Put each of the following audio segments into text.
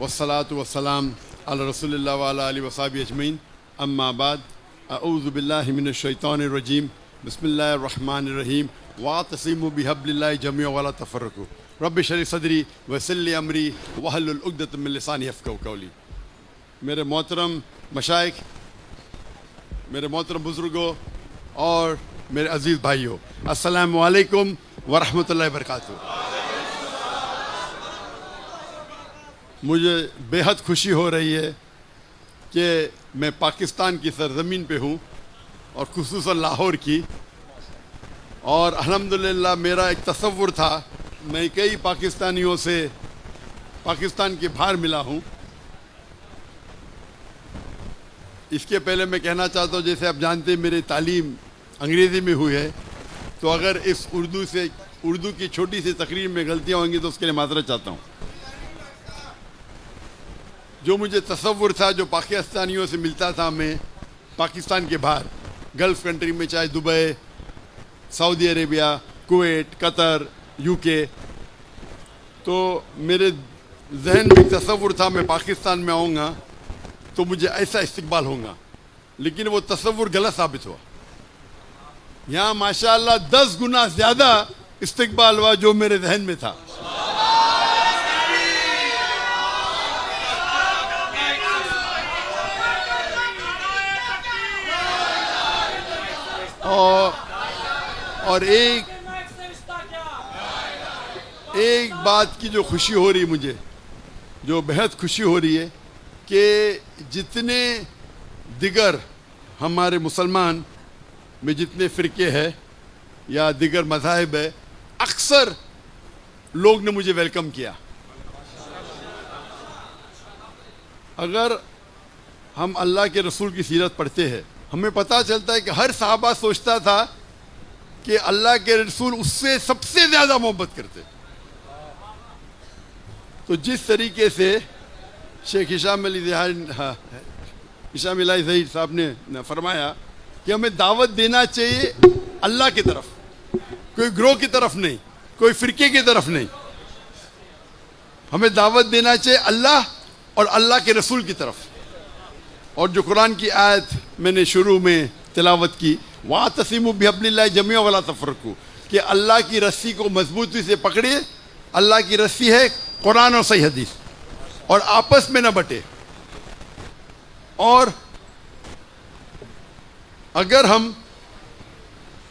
वस्सलातु वस्सलाम अला रसूलिल्लाह व अला आलिहि व सहबिहि अजमईन अम्मा बाद अऊज़ु बिल्लाहि मिनश शैतानिर रजीम बिस्मिल्लाहिर रहमानिर रहीम वातसिमु बिहब्लिल्लाहि जमीअन वला तफर्रकू रब्बि इश्रह ली सदरी व यस्सिर ली अमरी वहलुल उक़दतम मिन लिसानी यफ़क़हू क़ौली। मेरे मोहतरम मशाइख, मेरे मोहतरम बुज़ुर्गों और मेरे अज़ीज़ भाइयों, अस्सलामु अलैकुम व रहमतुल्लाहि व बरकातहू। मुझे बेहद खुशी हो रही है कि मैं पाकिस्तान की सरज़मीन पे हूँ और खुसूसन लाहौर की। और अल्हम्दुलिल्लाह मेरा एक तसव्वुर था, मैं कई पाकिस्तानियों से पाकिस्तान के बाहर मिला हूँ। इसके पहले मैं कहना चाहता हूँ, जैसे आप जानते हैं मेरी तालीम अंग्रेज़ी में हुई है, तो अगर इस उर्दू की छोटी सी तकरीर में गलतियाँ होंगी तो उसके लिए माज़रत चाहता हूँ। जो मुझे तसव्वुर था, जो पाकिस्तानियों से मिलता था मैं पाकिस्तान के बाहर गल्फ़ कंट्री में, चाहे Dubai, Saudi Arabia, Kuwait, Qatar, UK, तो मेरे जहन में तसव्वुर था मैं पाकिस्तान में आऊँगा तो मुझे ऐसा इस्तकबाल होगा, लेकिन वो तसव्वुर गलत साबित हुआ। यहाँ माशाअल्लाह 10 गुना ज़्यादा इस्तकबाल हुआ जो मेरे जहन में था। और एक बात की जो खुशी हो रही मुझे, जो बेहद खुशी हो रही है कि जितने दिगर हमारे मुसलमान में जितने फ़िरके हैं या दिगर मज़ाहिब है, अक्सर लोग ने मुझे वेलकम किया। अगर हम अल्लाह के रसूल की सीरत पढ़ते हैं, हमें पता चलता है कि हर सहाबा सोचता था कि अल्लाह के रसूल उससे सबसे ज़्यादा मोहब्बत करते। तो जिस तरीके से शेख हिशाम अली ज़हीर साहब ने फरमाया कि हमें दावत देना चाहिए अल्लाह की तरफ, कोई ग्रोह की तरफ नहीं, कोई फ़िरके की तरफ नहीं, हमें दावत देना चाहिए अल्लाह और अल्लाह के रसूल की तरफ। और जो कुरान की आयत मैंने शुरू में तिलावत की, वातसिमु बिहब्लिल्लाहि जमीअन वला तफर्रकू, कि अल्लाह की रस्सी को मजबूती से पकड़िए। अल्लाह की रस्सी है कुरान और सही हदीस, और आपस में न बटे। और अगर हम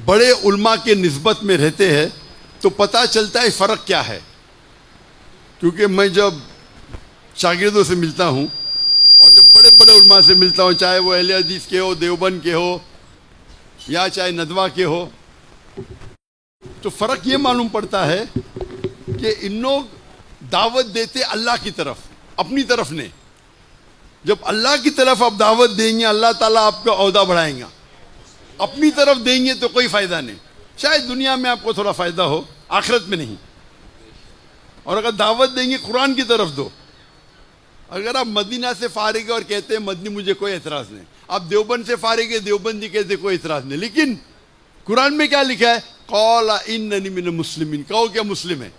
बड़े उल्मा के निस्बत में रहते हैं तो पता चलता है फ़र्क क्या है। क्योंकि मैं जब शागिर्दों से मिलता हूँ और जब बड़े बड़े उल्मा से मिलता हूँ, चाहे वो अहले हदीस के हो, देवबंद के हो, या चाहे नदवा के हो, तो फ़र्क ये मालूम पड़ता है कि इन लोग दावत देते अल्लाह की तरफ, अपनी तरफ नहीं। जब अल्लाह की तरफ आप दावत देंगे, अल्लाह ताला आपका औहदा बढ़ाएगा। अपनी तरफ देंगे तो कोई फ़ायदा नहीं। शायद दुनिया में आपको थोड़ा फ़ायदा हो, आखिरत में नहीं। और अगर दावत देंगे कुरान की तरफ दो। अगर आप मदीना से फारिग और कहते हैं मदनी, मुझे कोई एतराज़ नहीं। आप देवबंद से फारिग है, देवबंदी कहते कोई एतराज़ नहीं। लेकिन कुरान में क्या लिखा है? क़ाला इन्ननी मिनल मुस्लिमीन, कहो क्या मुस्लिम है।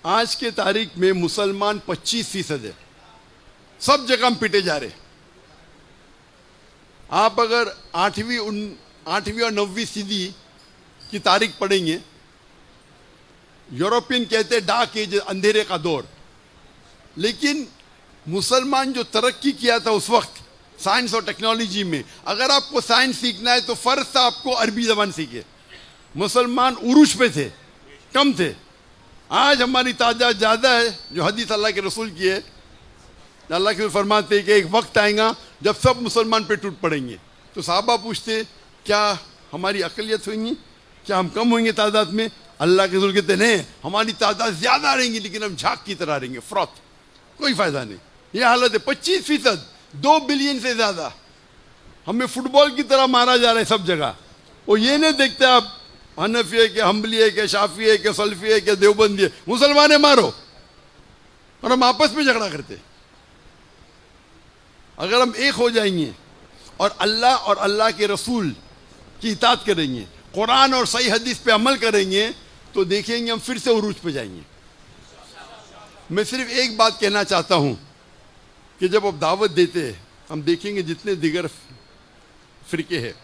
आज के तारीख में मुसलमान 25% है, सब जगह हम पिटे जा रहे। आप अगर 8वीं और 9वीं सदी की तारीख पढ़ेंगे, यूरोपियन कहते हैं डार्क एज, अंधेरे का दौर। लेकिन मुसलमान जो तरक्की किया था उस वक्त साइंस और टेक्नोलॉजी में, अगर आपको साइंस सीखना है तो फ़र्ज था आपको अरबी ज़बान सीखे। मुसलमान उरूज पे थे, कम थे। आज हमारी तादाद ज़्यादा है, जो हदीस अल्लाह के रसूल की है। अल्लाह के रसूल फरमाते हैं कि एक वक्त आएगा जब सब मुसलमान पे टूट पड़ेंगे। तो साहबा पूछते, क्या हमारी अक़लियत होगी, क्या हम कम होंगे तादाद में? अल्लाह के रसूल कहते नहीं, हमारी तादाद ज़्यादा रहेंगी, लेकिन हम झाग की तरह रहेंगे, फ्रॉथ, कोई फ़ायदा नहीं। ये हालत है। 25%, 2 बिलियन से ज़्यादा हमें फुटबॉल की तरह मारा जा रहा है सब जगह। वो ये नहीं देखते आप हनफी है कि हम्बली है कि शाफी है कि सल्फी है कि देवबंदी है, मुसलमान है मारो। और हम आपस में झगड़ा करते। अगर हम एक हो जाएंगे और अल्लाह के रसूल की इताअत करेंगे, कुरान और सही हदीस पे अमल करेंगे, तो देखेंगे हम फिर से उरूज पे जाएंगे। मैं सिर्फ एक बात कहना चाहता हूं कि जब आप दावत देते हैं, हम देखेंगे जितने दिगर फिरके हैं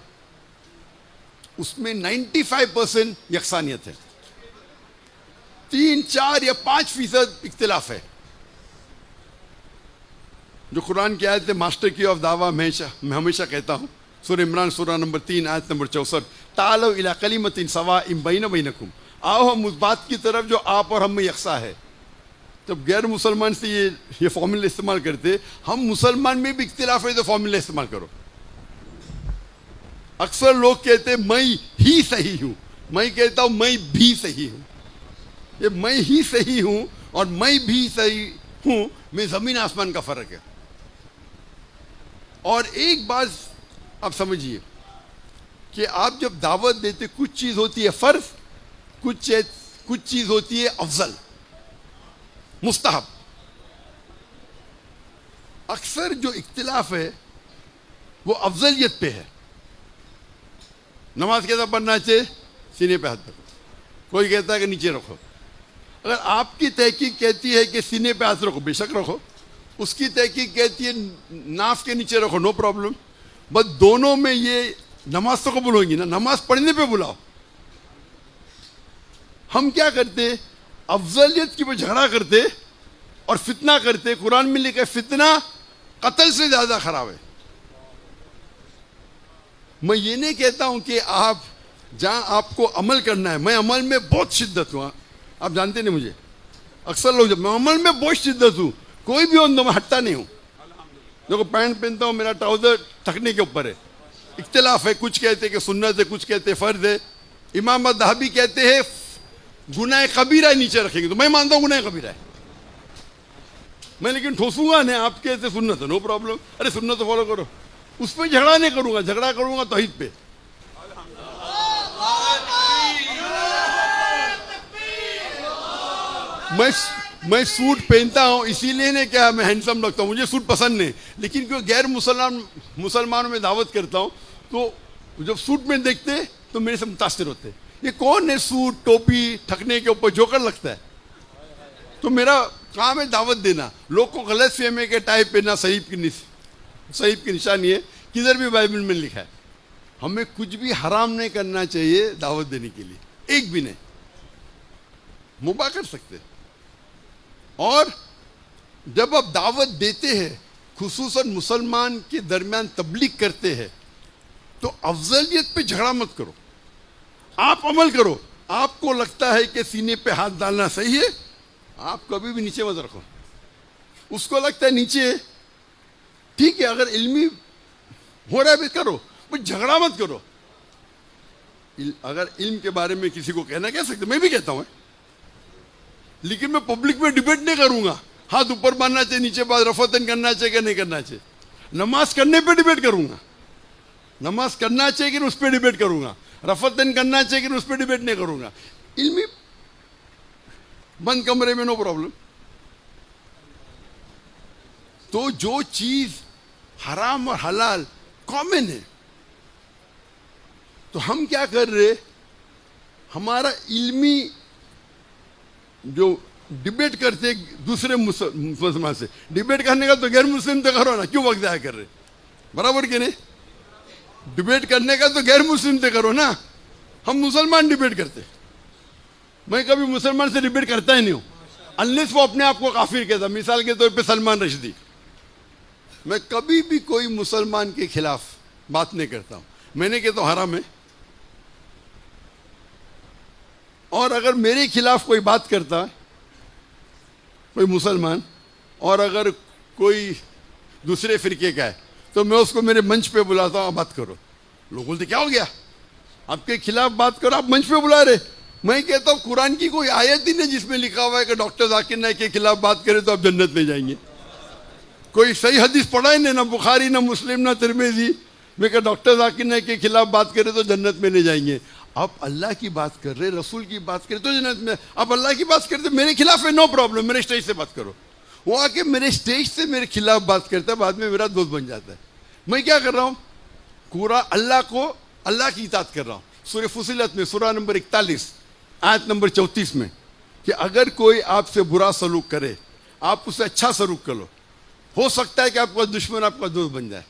उसमें 95% यकसानियत है, 3, 4 या 5% इख्तिलाफ है। जो कुरान की आयत है, मास्टर की ऑफ दावा, मैं हमेशा कहता हूँ, सूरह इमरान सूरह नंबर 3 आयत नंबर 64, तालो इला कलिमतिन सवाइम बैना बैनकुम, आओ हम उस बात की तरफ जो आप और हम में यकसा है। जब गैर मुसलमान से ये फॉर्मूला इस्तेमाल करते, हम मुसलमान में भी इख्तिलाफ है तो फॉर्मूला इस्तेमाल करो। अक्सर लोग कहते मैं ही सही हूं, मैं कहता हूं मैं भी सही हूं। ये मैं ही सही हूं और मैं भी सही हूं में जमीन आसमान का फर्क है। और एक बात आप समझिए कि आप जब दावत देते, कुछ चीज होती है फर्ज, कुछ चीज होती है अफजल, मुस्तहब। अक्सर जो इख्तिलाफ है वो अफजलियत पे है। नमाज कैसा पढ़ना चाहिए? सीने पे हाथ रखो। कोई कहता है कि नीचे रखो। अगर आपकी तहकीक कहती है कि सीने पे हाथ रखो, बेशक रखो। उसकी तहकीक कहती है नाफ के नीचे रखो, नो प्रॉब्लम। बस दोनों में ये नमाज तो कबूल होगी ना, नमाज पढ़ने पे बुलाओ। हम क्या करते, अफजलियत की पे झगड़ा करते और फितना करते। कुरान में लिखा है फितना कत्ल से ज्यादा खराब है। मैं ये नहीं कहता हूं कि आप जहां आपको अमल करना है, मैं अमल में बहुत शिद्दत हूं, आप जानते नहीं मुझे। अक्सर लोग, जब मैं अमल में बहुत शिद्दत हूं, कोई भी हो तो मैं हटता नहीं हूं। देखो पैंट पहनता हूं, मेरा ट्राउजर थकने के ऊपर है, इख्तिलाफ है। कुछ कहते हैं कि सुन्नत है, कुछ कहते हैं फर्ज है। इमाम दहाबी कहते हैं गुनाह कबीरा नीचे रखेंगे, तो मैं मानता हूं गुनाह कबीरा है। मैं लेकिन ठोसूंगा नहीं, आप कहते सुन्नत है, नो प्रॉब्लम। अरे सुन्नत तो फॉलो करो, उस पर झगड़ा नहीं करूंगा। झगड़ा करूंगा तौहीद पे। मैं सूट पहनता हूं इसीलिए नहीं क्या मैं हैंडसम लगता हूं, मुझे सूट पसंद नहीं। लेकिन क्यों गैर मुसलमानों में दावत करता हूं तो जब सूट में देखते तो मेरे से मुतासिर होते। ये कौन है सूट टोपी ठकने के ऊपर जोकर लगता है। तो मेरा काम है दावत देना। लोग को गलत फहमी के टाई पहनना सहीब की निशानी है। किधर भी बाइबल में लिखा है। हमें कुछ भी हराम नहीं करना चाहिए दावत देने के लिए, एक भी नहीं। मुबा कर सकते। और जब आप दावत देते हैं, खुसूसन मुसलमान के दरमियान तबलीग करते हैं, तो अफजलियत पे झगड़ा मत करो, आप अमल करो। आपको लगता है कि सीने पे हाथ डालना सही है, आप कभी भी नीचे मत रखो। उसको लगता है नीचे, ठीक है, अगर इल्मी हो रहा है भी करो, पर झगड़ा मत करो। अगर इल्म के बारे में किसी को कहना कह सकते, मैं भी कहता हूं, लेकिन मैं पब्लिक में डिबेट नहीं करूंगा। हाथ ऊपर मारना चाहिए, नीचे बात रफतन करना चाहिए कि नहीं करना चाहिए। नमाज करने पे डिबेट करूंगा, नमाज करना चाहिए कि उस पर डिबेट करूंगा। रफतन करना चाहिए कि उस पर डिबेट नहीं करूंगा। इल्मी बंद कमरे में नो प्रॉब्लम। तो जो चीज हराम और हलाल कॉमन है, तो हम क्या कर रहे, हमारा इल्मी जो डिबेट करते दूसरे मुसलमान से, डिबेट करने का तो गैर मुस्लिम तो करो ना, क्यों वक्त जाया कर रहे, बराबर के नहीं। डिबेट करने का तो गैर मुस्लिम से करो ना, हम मुसलमान डिबेट करते। मैं कभी मुसलमान से डिबेट करता ही नहीं हूं, अनलेस वो अपने आप को काफिर कहता। मिसाल के तौर पे सलमान रश्दी, मैं कभी भी कोई मुसलमान के खिलाफ बात नहीं करता हूं। मैंने कहता हूं हराम है, और अगर मेरे खिलाफ कोई बात करता कोई मुसलमान, और अगर कोई दूसरे फिरके का है, तो मैं उसको मेरे मंच पे बुलाता हूं, बात करो। लोग बोलते क्या हो गया, आपके खिलाफ बात करो, आप मंच पे बुला रहे। मैं कहता हूं कुरान की कोई आयत ही नहीं जिसमें लिखा हुआ है कि डॉक्टर जाकिर नाइक के खिलाफ बात करें तो आप जन्नत में जाएंगे। कोई सही हदीस पढ़ा ही नहीं, ना बुखारी ना मुस्लिम ना तिरमिजी में कि डॉक्टर जाकिर नाइक के खिलाफ बात करें तो जन्नत में नहीं जाएंगे। आप अल्लाह की बात कर रहे, रसूल की बात करें तो जन्नत में। आप अल्लाह की बात करते मेरे खिलाफ है, नो प्रॉब्लम, मेरे स्टेज से बात करो। वो आके मेरे स्टेज से मेरे खिलाफ बात करता है, बाद में मेरा दोस्त बन जाता है। मैं क्या कर रहा हूं, पूरा अल्लाह की इताअत कर रहा हूं। सूरह फुसिलत में सूरह नंबर 41 आयत नंबर 34 में कि अगर कोई आपसे बुरा सलूक करे आप उससे अच्छा सलूक करो। हो सकता है कि आपका दुश्मन आपका दोस्त बन जाए।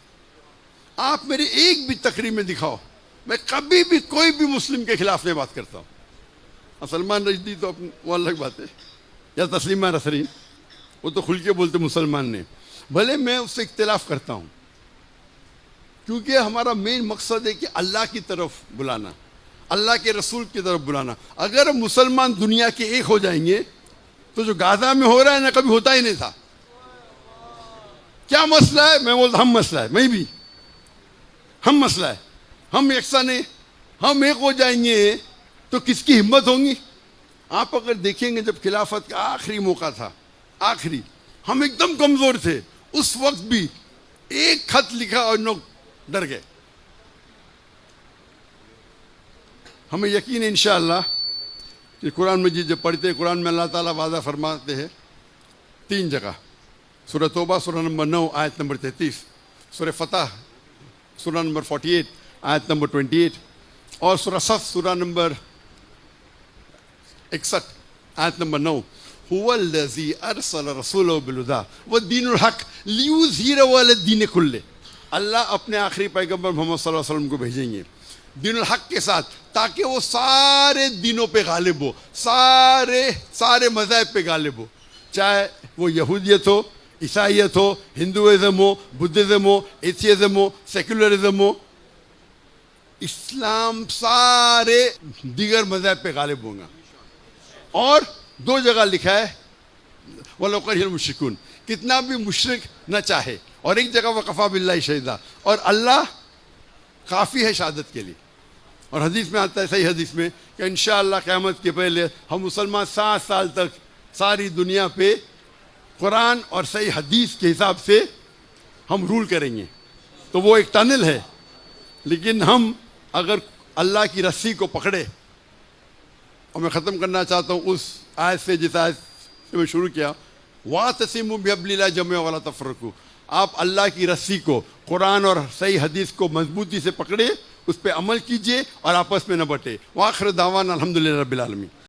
आप मेरी एक भी तकरीर में दिखाओ, मैं कभी भी कोई भी मुस्लिम के खिलाफ नहीं बात करता हूँ। सलमान रश्दी तो वो अलग बात है, या तस्लीमा नसरीन, वो तो खुल के बोलते मुसलमान ने, भले मैं उससे इख्तिलाफ करता हूँ, क्योंकि हमारा मेन मकसद है कि अल्लाह की तरफ बुलाना, अल्लाह के रसूल की तरफ बुलाना। अगर मुसलमान दुनिया के एक हो जाएंगे तो जो गाजा में हो रहा है ना, कभी होता ही नहीं था। क्या मसला है? मैं बोलता हम मसला है, मैं भी हम मसला है, हम यकसा नहीं, हम एक हो जाएंगे तो किसकी हिम्मत होगी? आप अगर देखेंगे जब खिलाफत का आखिरी मौका था, आखिरी, हम एकदम कमजोर थे, उस वक्त भी एक खत लिखा और लोग डर गए। हमें यकीन है इंशाअल्लाह कि कुरान मजीद जब पढ़ते हैं, कुरान में अल्लाह ताला वादा फरमाते हैं 3 जगह, सूरह तौबा सूरह नंबर 9 आयत नंबर 33, सूरह फतह सूरह नंबर 48 आयत नंबर 28 और सूरह सफ सूरह नंबर 61 आयत नंबर 9, हुवल्लज़ी अरसल रसूलहु बिल-हुदा व दीनुल हक लियुज़हिरहु अला-द्दीनि कुल्लिहि। अल्लाह अपने आखिरी पैगंबर मोहम्मद सल्लल्लाहु अलैहि वसल्लम को भेजेंगे दीनुल हक के साथ, ताकि वो सारे दिनों पे गालिब हो, सारे मज़ाहिब पे गालिब हो, चाहे वो यहूदियत हो, ईसाइयत हो, हिंदुइज़म हो, बुद्धिज़्म हो, एथियज़म हो, सेकुलरिज़म हो, इस्लाम सारे दीगर मज़ाहिब पे गालिब होगा। और 2 जगह लिखा है वलो करिहल मुश्रिकून, कितना भी मुशरिक न चाहे, और एक जगह वकफ़ा बिल्लाहि शहीदा, और अल्लाह काफ़ी है शहादत के लिए। और हदीस में आता है, सही हदीस में, कि इंशाअल्लाह क़यामत के पहले हम मुसलमान 7 साल तक सारी दुनिया पे कुरान और सही हदीस के हिसाब से हम रूल करेंगे। तो वो एक टनल है, लेकिन हम अगर अल्लाह की रस्सी को पकड़े, और मैं ख़त्म करना चाहता हूँ उस आयत से जिस आयत से मैं शुरू किया, वातसिमू बिहब्लिल्लाहि जमीअन वला तफ़र्रक़ू, आप अल्लाह की रस्सी को, कुरान और सही हदीस को मजबूती से पकड़े, उस पर अमल कीजिए और आपस में न बटे। वाखिर दावाना अल्हम्दुलिल्लाहि रब्बिल आलमीन।